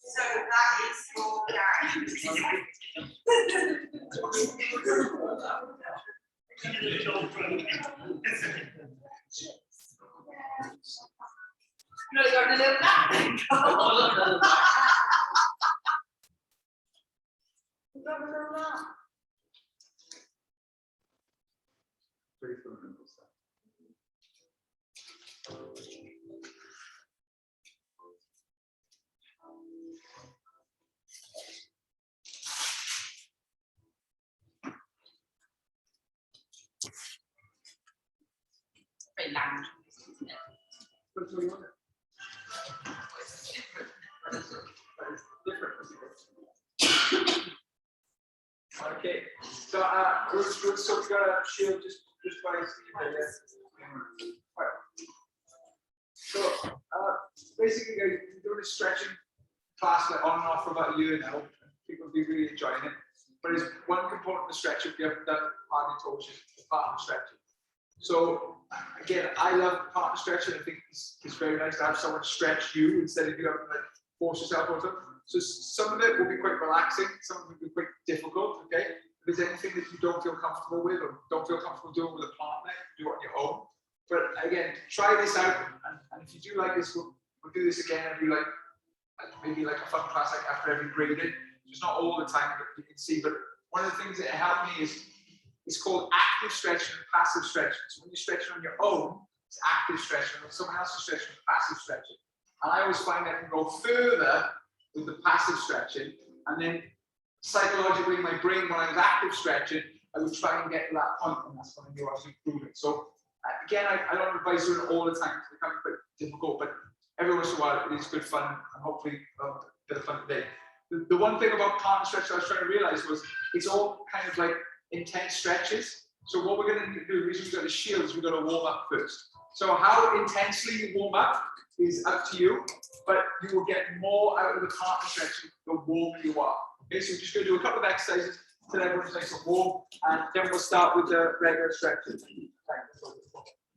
So that is your guarantee. No, you're going to live that. Very loud. Okay, so we're still gonna shield just by Steve. So basically, guys, we're doing a stretching class like on and off for about a year now. People will be really enjoying it. But it's one component of the stretch if you haven't done partner torsion, the partner stretching. So again, I love partner stretching. I think it's very nice to have someone stretch you instead of you having to like force yourself onto it. So some of it will be quite relaxing, some of it will be quite difficult. Okay, if there's anything that you don't feel comfortable with or don't feel comfortable doing with a partner, you do it on your own. But again, try this out, and if you do like this, we'll do this again every maybe like a fun class like after every grading. It's not all the time that you can see, but one of the things that helped me is it's called active stretching and passive stretching. So when you're stretching on your own, it's active stretching. When someone else is stretching, it's passive stretching. And I always find I can go further with the passive stretching, and then psychologically in my brain, when I was active stretching, I would try and get to that point, and that's when I knew I was improving. So again, I don't advise doing it all the time because it can be quite difficult, but every once in a while it is good fun, and hopefully a bit of fun today. The one thing about partner stretch I was trying to realize was it's all kind of like intense stretches. So what we're going to need to do, the reason we've got the shields, we've got to warm up first. So how intensely you warm up is up to you, but you will get more out of the partner stretching the warmer you are. Okay, so we're just going to do a couple of exercises until everyone's nice and warm, and then we'll start with the regular stretching.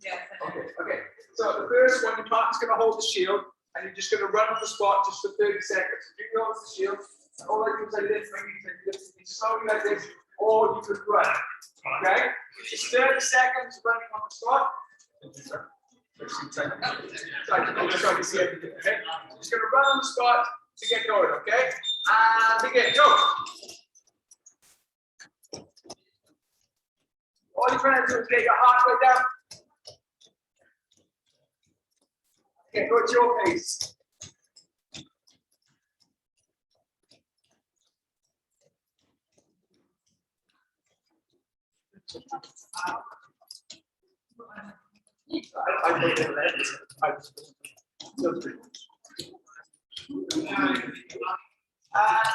Yeah. Okay. So the first one, your partner's going to hold the shield, and you're just going to run on the spot just for 30 seconds. If you hold the shield, all I do is I lift my knees and slowly like this, or you could run. Okay? Just 30 seconds running on the spot. So I can see everything. Okay? Just going to run on the spot to get going. Okay? And begin. Go. All you're trying to do is get your heart rate down. Okay, go at your pace.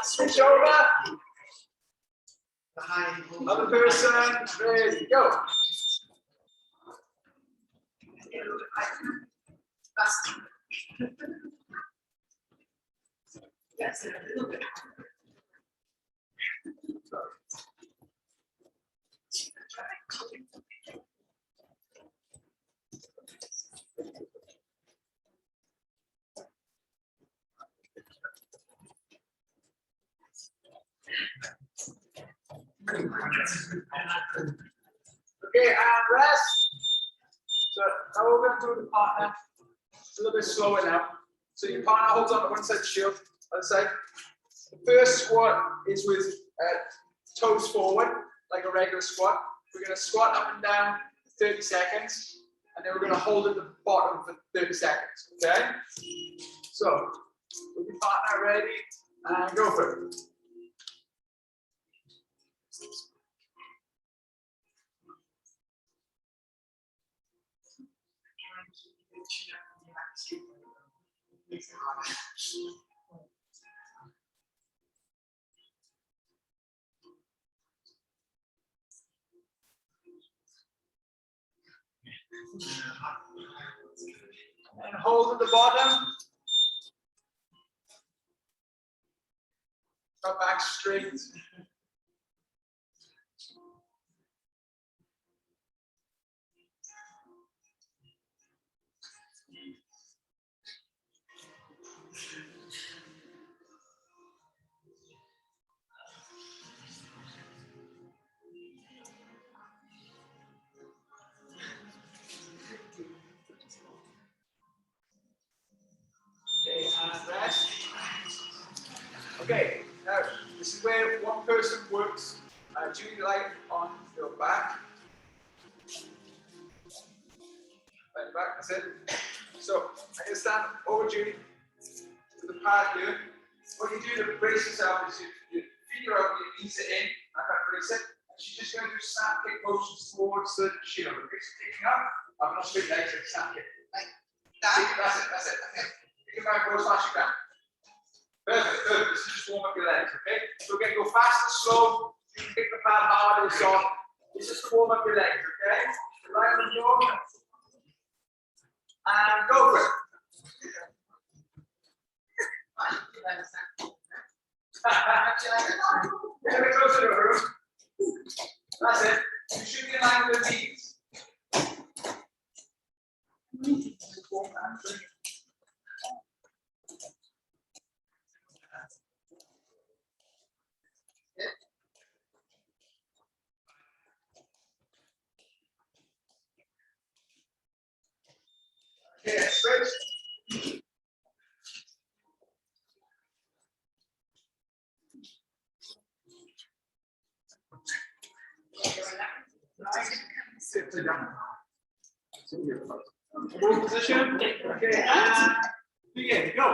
Switch over. Other person, ready, go. Yes, a little bit. Okay, and rest. So now we're going to do the partner. It's a little bit slower now. So your partner holds on to one side shield, other side. The first squat is with toes forward, like a regular squat. We're going to squat up and down for 30 seconds, and then we're going to hold at the bottom for 30 seconds. Okay? So, with your partner ready, and go for it. And hold at the bottom. Come back straight. This is where one person works Julie light on your back. Like back, that's it. So I'm going to stand over Julie with the pad here. What you do to brace yourself is you feet are out, your knees are in, I can't brace it. And she's just going to do snap kick motions towards the shield. Okay, so kicking up, I'm not straight legs, like snap kick. Like that? That's it. Kick it back, go as fast as you can. Perfect, good. This is just warm up your legs, okay? So we're going to go fast and slow. You can kick the pad hard or soft. This is to warm up your legs, okay? Right on the floor. And go for it. Get a bit closer to her. That's it. You should be in line with the knees. Okay, switch. Sit down. Move position. Okay, and begin. Go.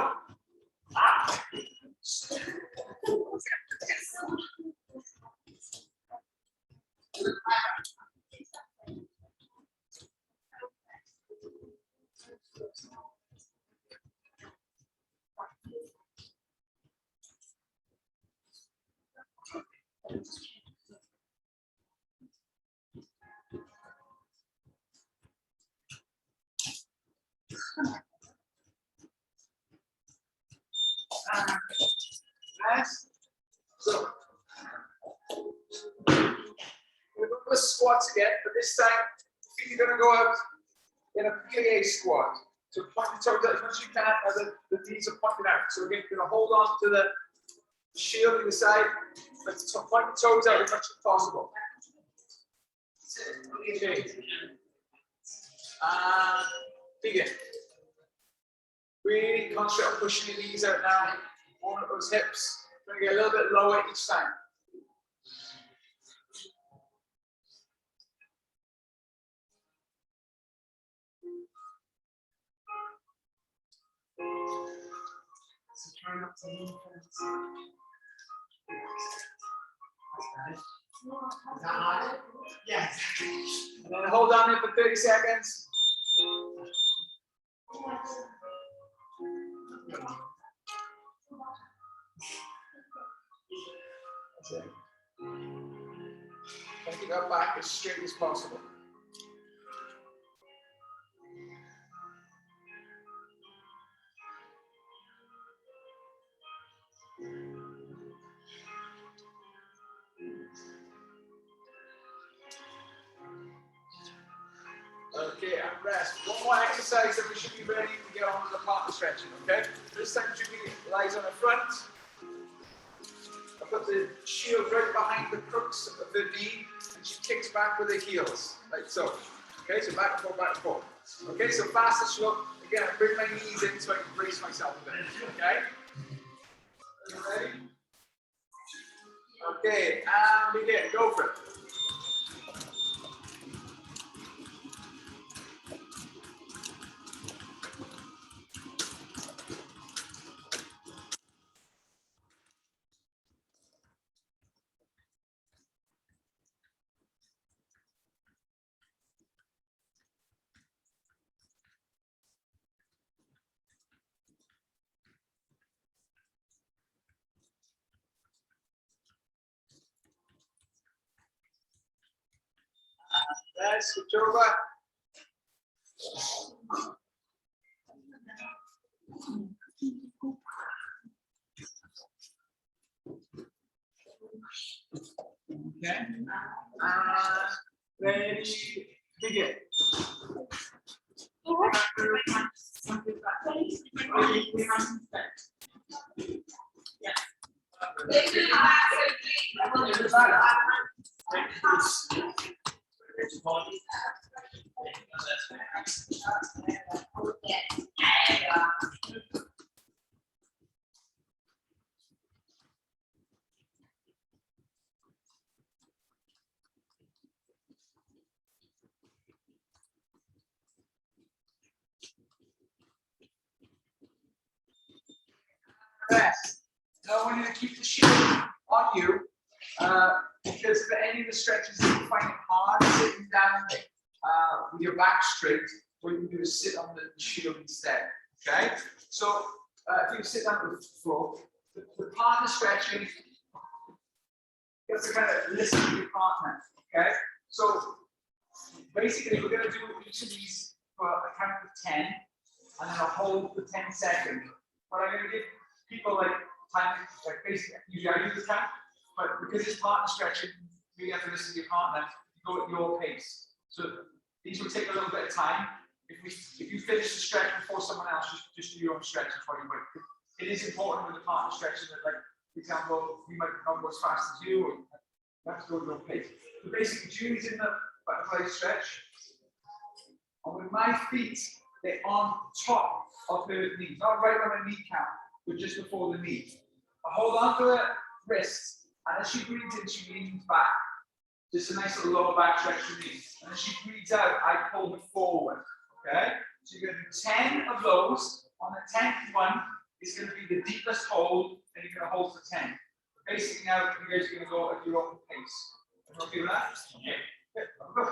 Nice. So, we're going to do squats again, but this time feet are going to go out in a plie squat. So point the toes out as much as you can, and the knees are pointed out. So again, you're going to hold on to the shield either side, but point the toes out as much as possible. Okay. Begin. Really concentrate on pushing your knees out now. Warm up those hips. Going to get a little bit lower each time. So try not to move first. That's nice. Is that hard? Yes. And then hold on there for 30 seconds. That's it. Take it back as straight as possible. Okay, and rest. One more exercise and we should be ready to get on to the partner stretching, okay? This time Julie lies on her front. I put the shield right behind the crooks of the knee and she kicks back with her heels, like so. Okay, so back and forth, back and forth. Okay, so fast and slow. Again, I bring my knees in so I can brace myself a bit, okay? Are you ready? Okay, and begin. Go for it. Let's switch over. Okay. Ready, begin. to keep the shield on you because for any of the stretches that you find it hard sitting down with your back straight, what you can do is sit on the shield instead. Okay? So if you sit down on the floor, the partner stretching, you have to kind of listen to your partner. Okay? So basically, we're going to do each of these for a count of 10, and then a hold for 10 seconds. But I'm going to give people like time, like basically, usually I do the count, but because it's partner stretching, you have to listen to your partner. You go at your pace. So these will take a little bit of time. If you finish the stretch before someone else, just do your own stretch before you wait. It is important with the partner stretching that, like, for example, you might not go as fast as you, or you have to go at your pace. So basically, Julie's in the butterfly stretch, and with my feet, they're on top of her knees, not right on her kneecap, but just before the knee. I hold on to her wrist, and as she breathes in, she leans back. Just a nice little lower back stretch for me. And as she breathes out, I pull her forward. Okay? So you're going to do 10 of those. On the 10th one, it's going to be the deepest hold, and you're going to hold for 10. Basically, now you guys are going to go at your own pace. Are you okay with that? Okay. Go.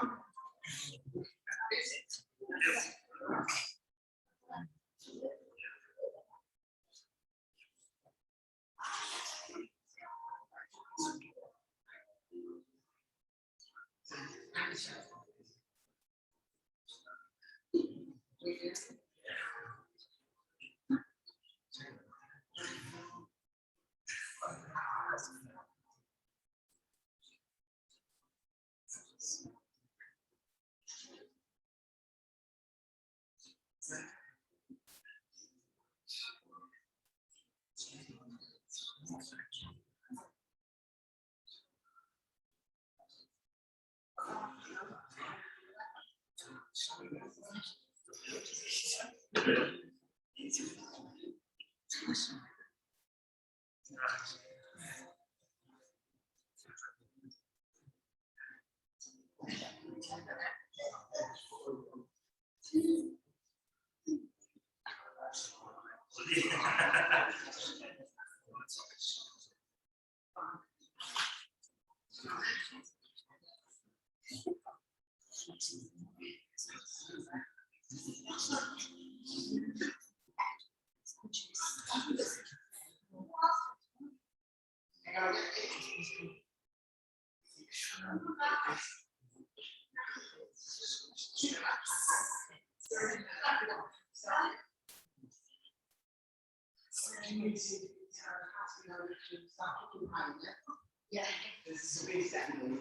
Yeah, this is a big second.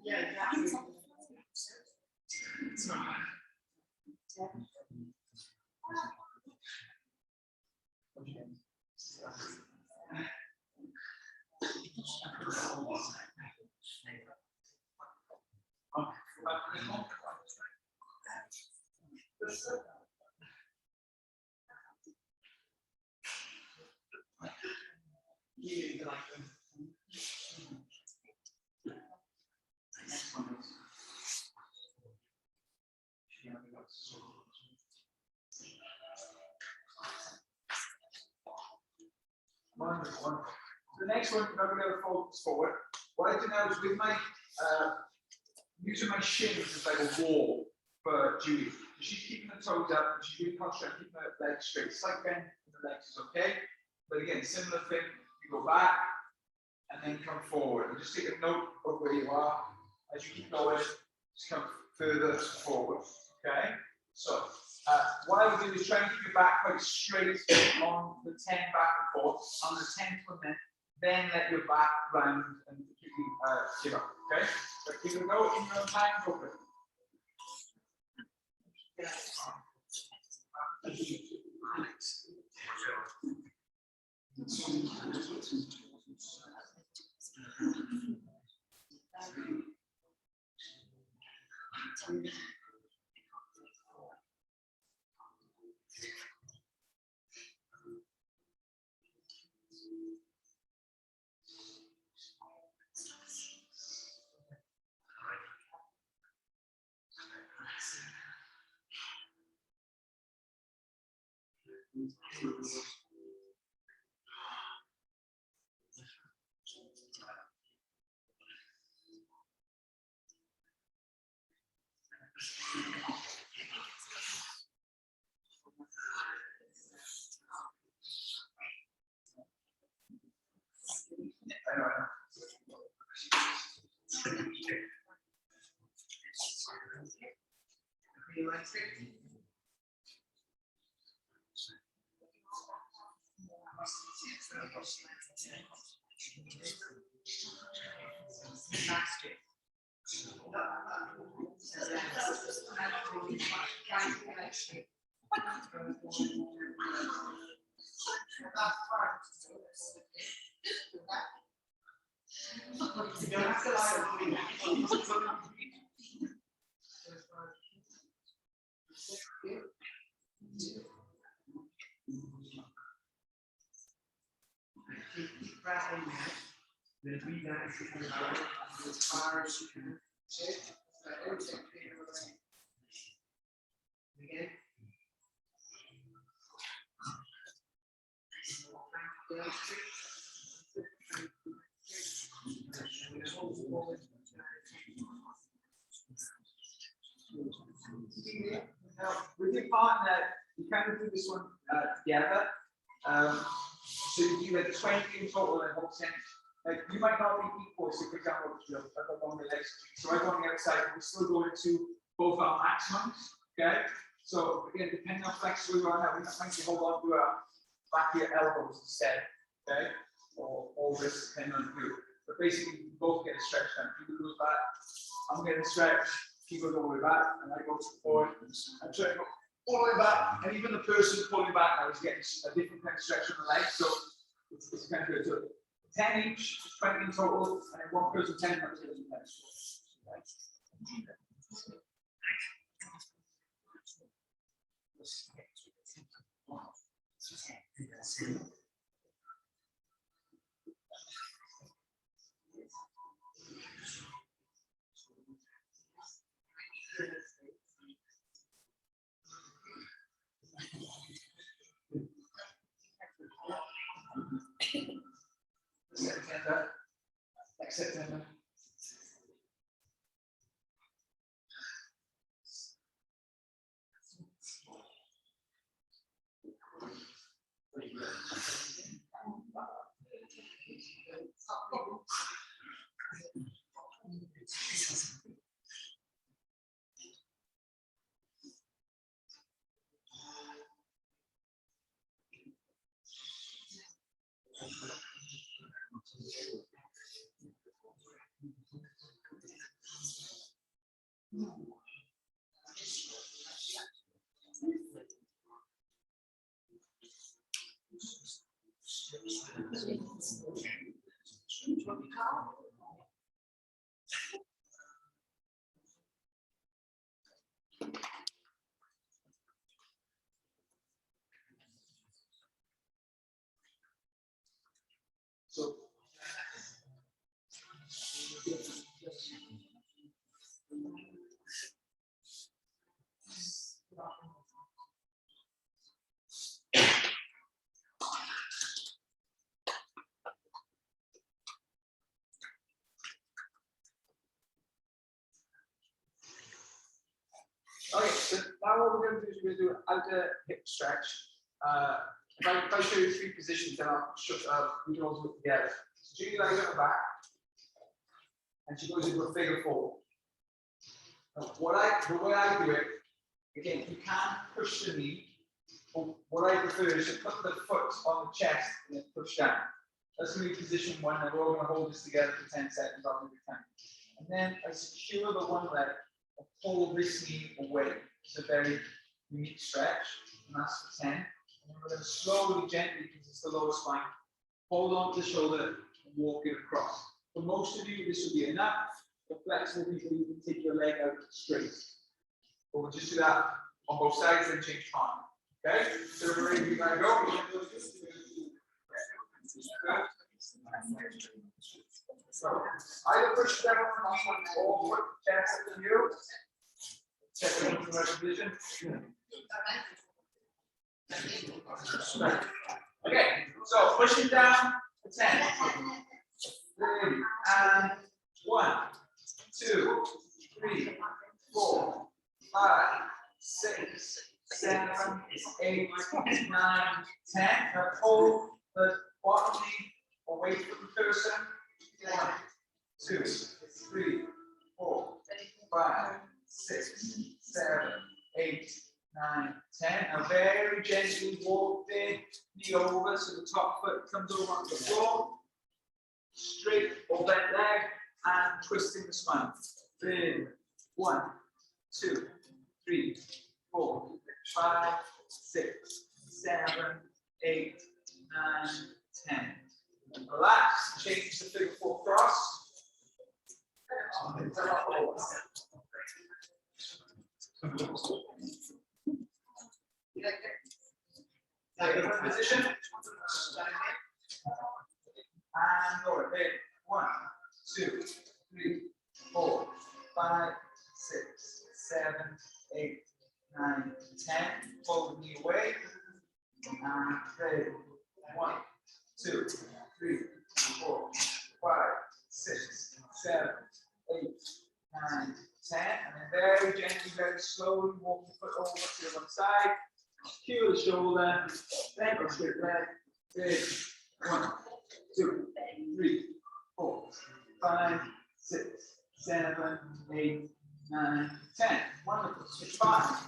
Yeah, exactly. Wonderful. The next one, I'm going to focus forward. What I do now is with my using my shins as like a wall for Julie. She's keeping her toes up, and she's really concentrating on keeping her legs straight. Slight bend in the legs is okay. But again, similar thing. You go back and then come forward. And just take a note of where you are as you keep going. Just come further forward. Okay. So what I would do is try and keep your back quite straight on the 10 back and forth. On the 10th one, then let your back round and completely give up. Okay. So you're going to go in your own time. Go for it. You don't have to lie on me. Deep breath in there. Then breathe out as far as you can. Again. Now, with your partner, you kind of do this one together. So you do like 20 in total and 1%. Like you might not be equal. So, for example, I've got one legs. So I go on the outside, we're still going to both our maximums. Okay. So again, depending on how flexible you are, now we might hold on to our back of your elbows instead. Okay. Or this, depending on you. But basically, you both get a stretch down. People go back. I'm getting a stretch. People go all the way back, and I go forward. I'm trying to go all the way back, and even the person pulling back now is getting a different kind of stretch on the leg. So it's kind of good. So 10 each, 20 in total, and then one person 10 times. September. So okay, so now what we're going to do is we're going to do an outer hip stretch. If I show you 3 positions, then we can all do it together. So Julie lies on her back, and she goes into a figure 4. Now, the way I do it, again, you can't push the knee, but what I prefer is to put the foot on the chest and then push down. That's going to be position 1, and we're all going to hold this together for 10 seconds. I'll do the 10. And then I secure the one leg and pull this knee away. It's a very unique stretch, and that's for 10. And then we're going to slowly, gently, because it's the lower spine, hold on to the shoulder and walk it across. For most of you, this will be enough. For flexible people, you can take your leg out straight. But we'll just do that on both sides and change palm. Okay? So we're ready to go. So either push down on one or put the chest at the heel. Check the right position. Okay, so pushing down to 10. And 1, 2, 3, 4, 5, 6, 7, 8, 9, 10. Now hold the bottom knee away from the person. 1, 2, 3, 4, 5, 6, 7, 8, 9, 10. Now very gently walk the knee over so the top foot comes over onto the floor. Straight or bent leg and twisting the spine. Then 1, 2, 3, 4, 5, 6, 7, 8, 9, 10. Relax, change the figure 4 cross. Different position. And lower. Then 1, 2, 3, 4, 5, 6, 7, 8, 9, 10. Fold the knee away. And then 1, 2, 3, 4, 5, 6, 7, 8, 9, 10. And then very gently, very slowly walk the foot over to the one side. Cue the shoulder. Then go straight leg. Then 1, 2, 3, 4, 5, 6, 7, 8, 9, 10. Wonderful. Switch 5.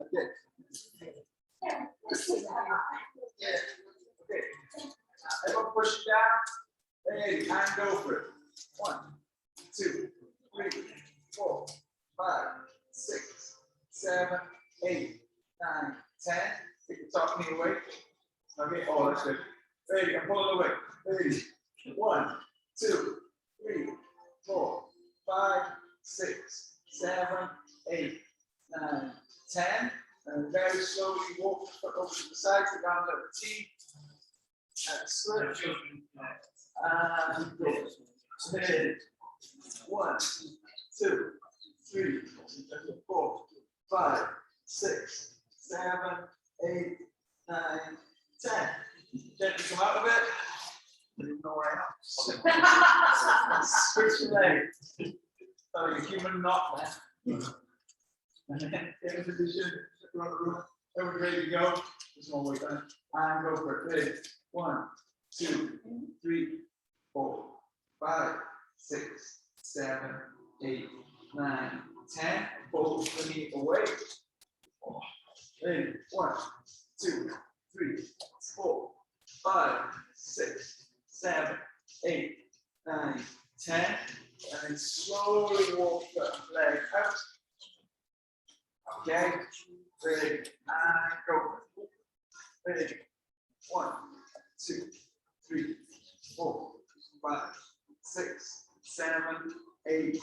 Okay. Everyone push it down. Hey, and go for it. 1, 2, 3, 4, 5, 6, 7, 8, 9, 10. Take the top knee away. Okay, oh, that's good. There you go, pull it away. There you go. 1, 2, 3, 4, 5, 6, 7, 8, 9, 10. And very slowly walk the foot over to the side, to round up the T. Excellent. And go. 1, 2, 3, 4, 5, 6, 7, 8, 9, 10. Gently come out of it. I didn't know where I am. Switch your leg. Oh, you're human knot there. And then get in position. Everybody ready to go? Just one way down. And go for it. Ready. 1, 2, 3, 4, 5, 6, 7, 8, 9, 10. Pull the knee away. Ready. 1, 2, 3, 4, 5, 6, 7, 8, 9, 10. And then slowly walk the leg out. Okay. Ready. And go for it. Ready. 1, 2, 3, 4, 5, 6, 7, 8,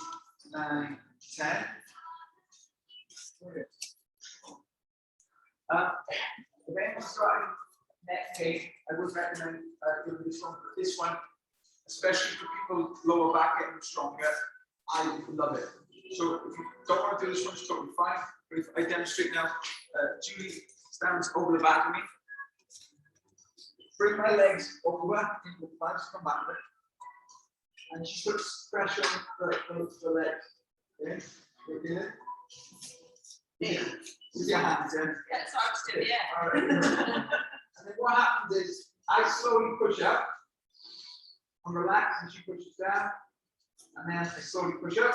9, 10. If anyone's starting neck pain, I would recommend doing this one. For this one, especially for people lower back getting stronger, I love it. So if you don't want to do this one, it's totally fine. But if I demonstrate now, Julie stands over the back of me. Bring my legs over, the legs come back with it. And she puts pressure on the legs. Okay? You get it? Yeah. With your hands, yeah? Yeah, so I'm still, yeah. All right. And then what happens is, I slowly push up. And relax, and she pushes down. And then I slowly push up.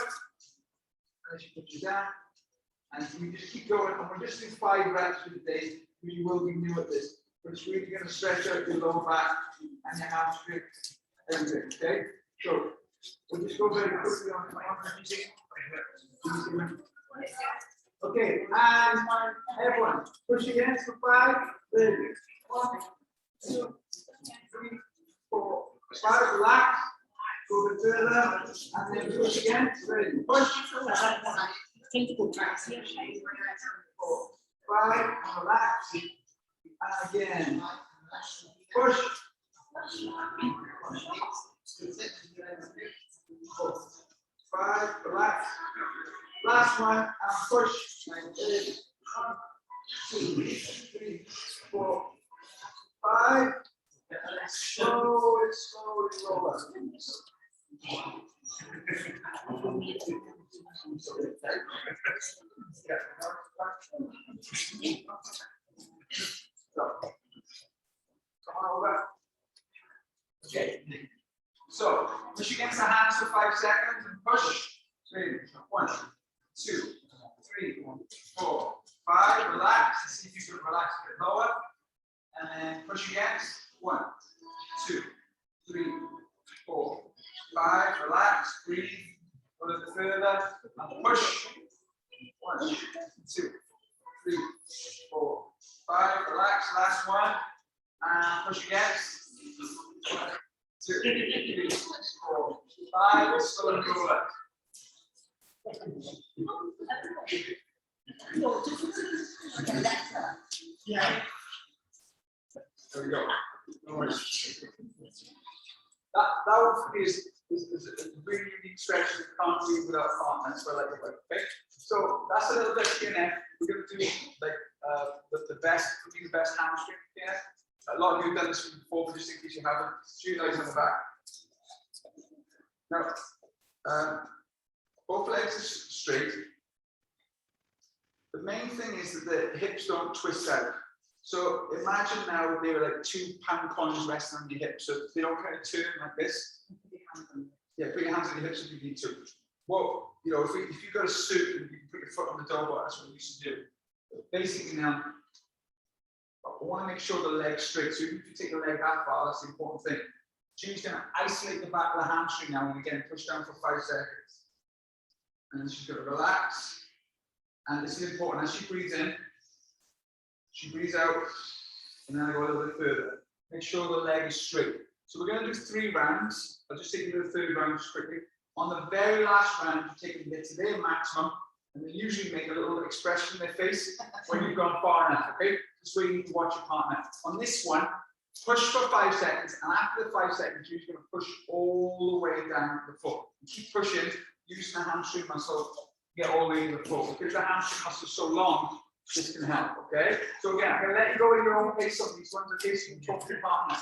And she pushes down. And we just keep going. And we're just doing 5 reps for the day. You will be new at this. But it's really going to stretch out your lower back and your hamstring, everything. Okay? So we'll just go very quickly on music. Okay, and everyone, push against for 5. Ready. 1, 2, 3, 4, 5. Relax. Go a bit further, and then push again. Ready. Push. 4, 5. Relax. And again. Push. 4, 5, relax. Last one, and push. 1, 2, 3, 4, 5. Slowly, slowly roll up. So, come on over. Okay. So, push against the hands for 5 seconds and push. 1, 2, 3, 4, 5. Relax. And see if you can relax a bit lower. And then push against. 1, 2, 3, 4, 5. Relax. Breathe. A little bit further. And push. 1, 2, 3, 4, 5. Relax. Last one. And push against. 1, 2, 3, 4, 5. Slowly roll up. Yeah. There we go. No worries. That one for me is a really unique stretch that can't do without partners for like a bit. Okay. So that's a little bit TNF. We're going to do like the best hamstring TNF. A lot of you have done this before, but just in case you haven't, 2 legs on the back. Now, both legs are straight. The main thing is that the hips don't twist out. So imagine now they were like 2 pound coins resting on your hips, so they don't kind of turn like this. Yeah, put your hands on your hips if you need to. Well, you know, if you've got a suit and you can put your foot on the door bar, that's what we used to do. Basically now, I want to make sure the leg's straight. So if you take the leg that far, that's the important thing. She's going to isolate the back of the hamstring now and again push down for 5 seconds. And then she's going to relax. And this is important. As she breathes in, she breathes out, and then I go a little bit further. Make sure the leg is straight. So we're going to do 3 rounds. I'll just take you to the 3rd round just quickly. On the very last round, you take them to their maximum, and they usually make a little expression in their face when you've gone far enough, okay? This way you need to watch your partner. On this one, push for 5 seconds, and after the 5 seconds, you're going to push all the way down the foot. And keep pushing, using the hamstring muscle, get all the way to the foot. Because the hamstring muscle is so long, this can help, okay? So again, I'm going to let you go at your own pace on these ones, okay? So you can talk to your partner.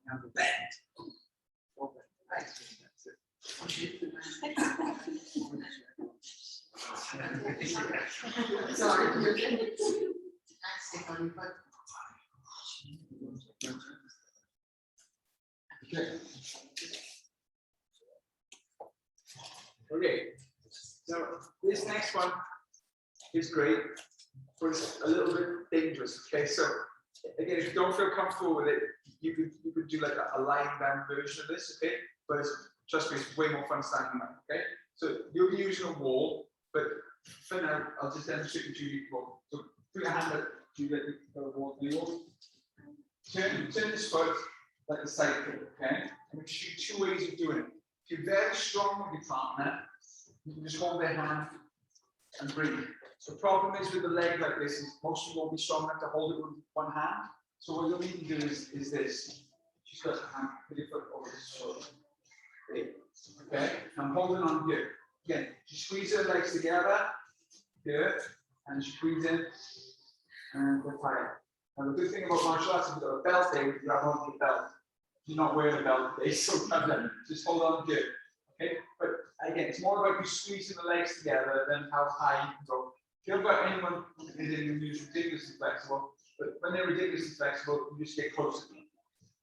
Now the bend. Sorry, you're kidding. Stick on your foot. Okay, so this next one is great, but it's a little bit dangerous. Okay, so again, if you don't feel comfortable with it, you could do like a lying down version of this. Okay, but trust me, it's way more fun standing up. Okay, so you'll be using a wall, but for now, I'll just demonstrate with you. So put your hand up, Julie, the wall. Turn this foot like a cycle. Okay, and we should two ways of doing it. If you're very strong with your partner, you can just hold their hand and breathe. So the problem is with the leg like this is most people won't be strong enough to hold it with one hand. So what you'll need to do is this. Just got your hand, put your foot over the shoulder. Okay, I'm holding on here. Again, just squeeze your legs together here and just breathe in and go higher. Now the good thing about martial arts is you've got a belt there, you grab onto the belt. You're not wearing a belt today, so just hold on good. Okay, but again, it's more about you squeezing the legs together than how high you can go. If you've got anyone who's ridiculously flexible, but when they're ridiculously flexible, you just get closer to them.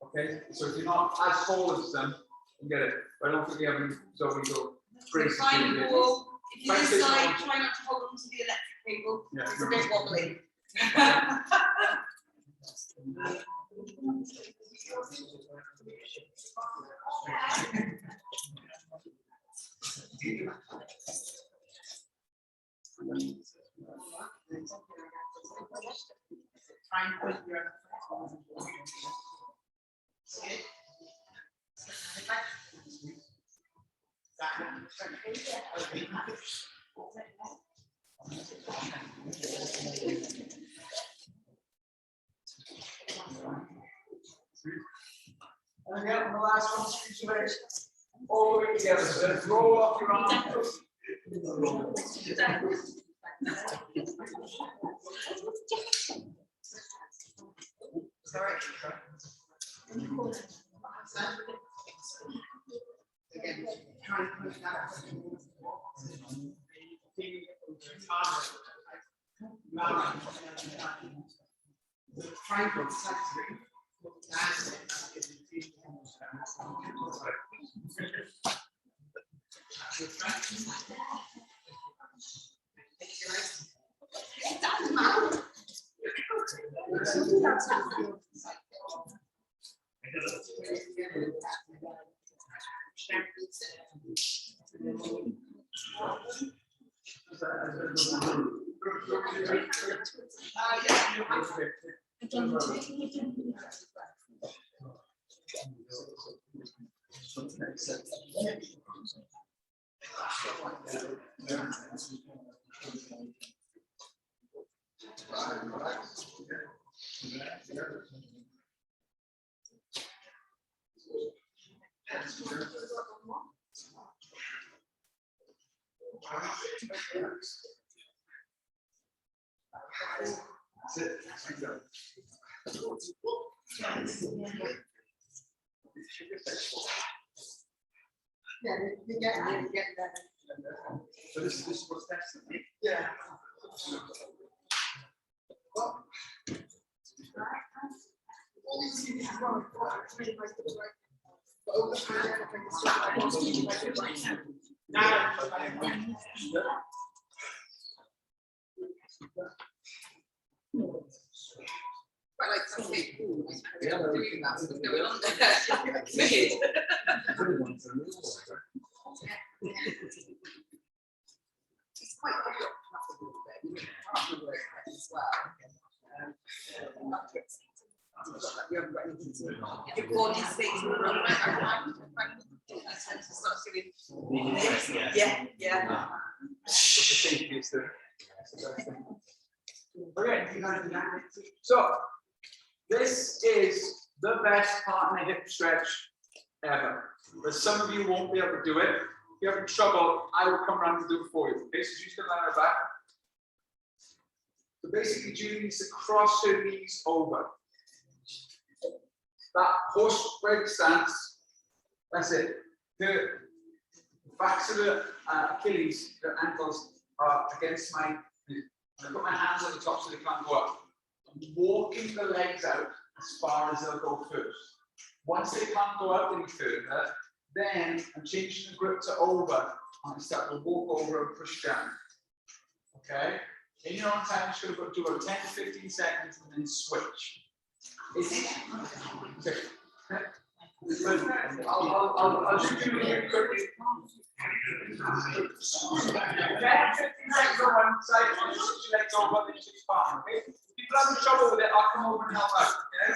Okay, so if you're not as tall as them, you get it. But I don't think you have any, so we go crazy. Find the wall. If you're inside, try not to hold on to the electric cable. Yeah. It's a bit wobbly. Try and put your And again, on the last one, squeeze your legs all the way together. So then roll up your arms. sorry. Again, try and push that. Triangle, yeah, you get that. So this is what's next. Yeah. Quite like something cool. Yeah, Doing that, what's going on there? It's quite obvious as well. Your body stays in the wrong way. I tend to start doing this. Yeah. So, this is the best partner hip stretch ever. But some of you won't be able to do it. If you're having trouble, I will come around and do it for you. Okay, so she's going to lie on her back. So basically, Julie needs to cross her knees over. That horse leg stance, that's it. The backs of the Achilles, the ankles are against my knee. I put my hands on the top so they can't go up. I'm walking the legs out as far as they'll go first. Once they can't go out any further, then I'm changing the grip to over and I start to walk over and push down. Okay? In your own time, you're just going to do about 10 to 15 seconds and then switch. Okay. I'll shoot you really quickly. 10 to 15 seconds on one side, and switch your legs over, then switch back. Okay? If people have trouble with it, I'll come over and help out. Okay?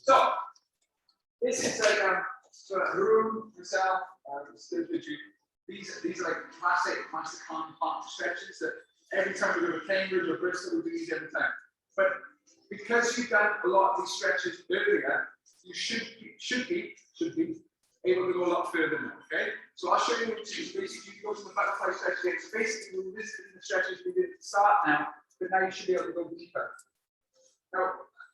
So, this is like so room yourself, these are like classic partner stretches that every time we go to Cambridge or Bristol, we do these every time. But because you've done a lot of these stretches earlier, you should be able to go a lot further now. Okay, so I'll show you what to do. Basically, you go to the butterfly stretch again. So basically, we're visiting the stretches we did at the start now, but now you should be able to go deeper. Now,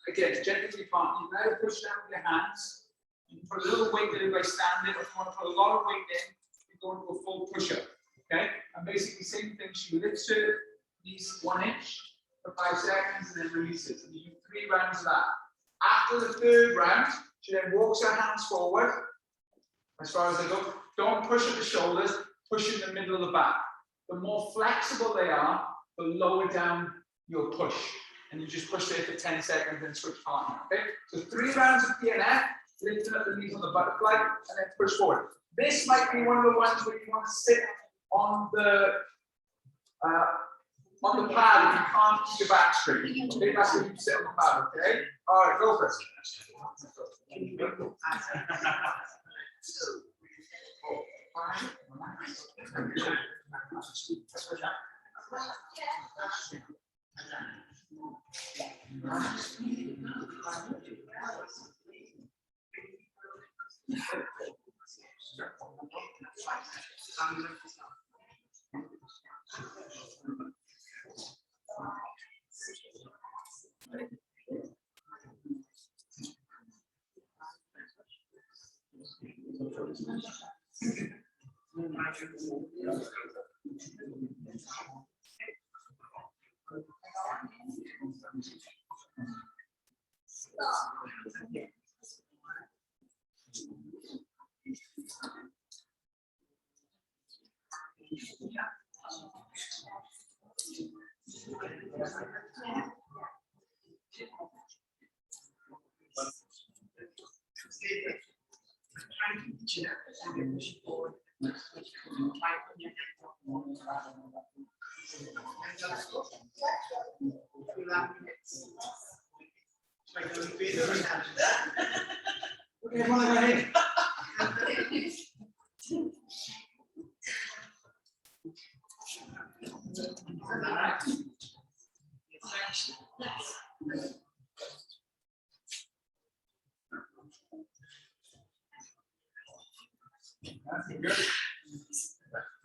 again, gently partner. You now push down with your hands. You can put a little weight in by standing, or if you want to put a lot of weight in, you go into a full push-up. Okay, and basically same thing. She lifts her knees 1 inch for 5 seconds and then releases. And you do 3 rounds of that. After the 3rd round, she then walks her hands forward, as far as they go. Don't push at the shoulders, push in the middle of the back. The more flexible they are, the lower down you'll push. And you just push there for 10 seconds and switch partner. Okay? So 3 rounds of PNF, lifting up the knees on the butterfly, and then push forward. This might be one of the ones where you want to sit on the pad if you can't keep your back straight. Okay, that's where you sit on the pad, okay? All right, go first.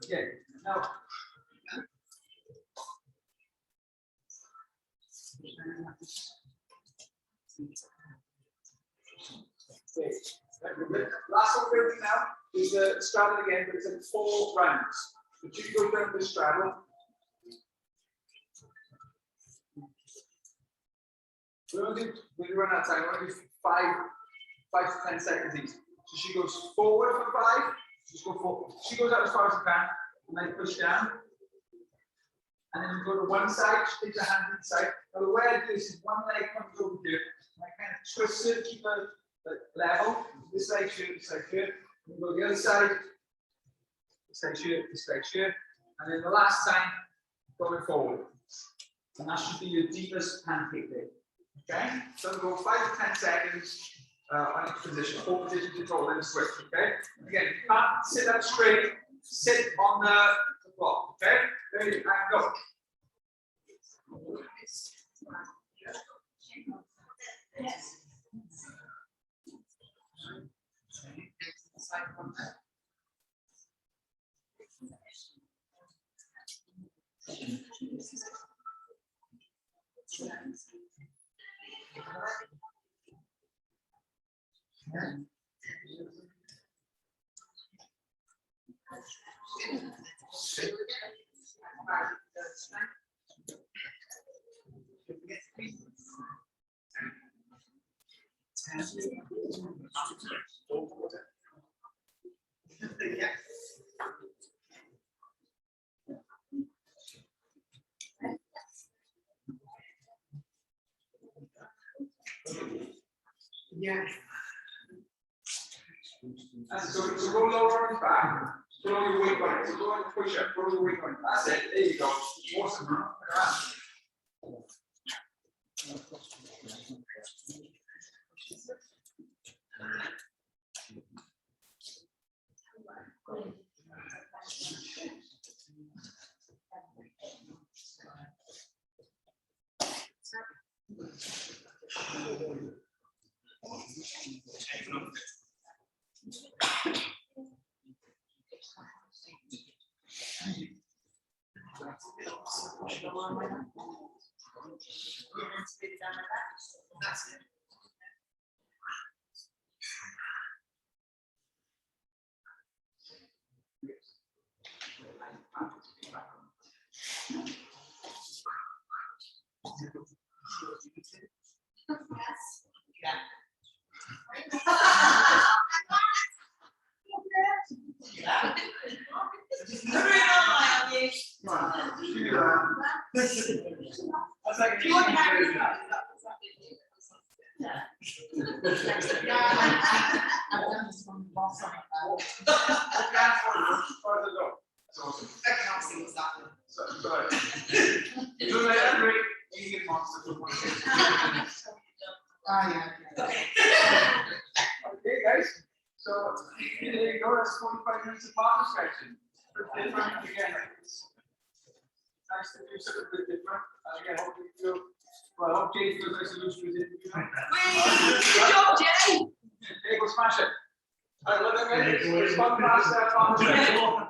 Okay, now. Okay. Last one we're doing now is the straddle again, but it's in 4 rounds. So you go down the straddle. When you run out of time, we're going to do 5 to 10 seconds each. So she goes forward for 5. Just go forward. She goes out as far as you can, and then push down. And then you go to one side, she takes her hand inside. Now the way I do this is one leg comes over here, and I kind of twist it, keep it level. This side here, this side here. And you go to the other side, this side here, this side here. And then the last time, going forward. And that should be your deepest pancake there. Okay? So we'll go 5 to 10 seconds on each position. 4 positions to total and switch. Okay? And again, you can't sit up straight, sit on the block. Okay? Ready, and go. Yeah. So go lower and back. Put all your weight on it. So go and push up. Put all your weight on it. That's it. There you go. Awesome, huh? That's it. That's like Do you want to have an it? I've done this one last time. further go. That's awesome. I can't see what's happening. So, sorry. So like that great vegan monster for one day. Okay, guys. So there you go. That's 45 minutes of partner stretching. Different again. It's nice to do something a bit different. Again, hope you feel. Well, I hope Jay feels like a loose with it. Good job, Jay. Jay, go smash it. All right, look at me. It's one past partner stretching.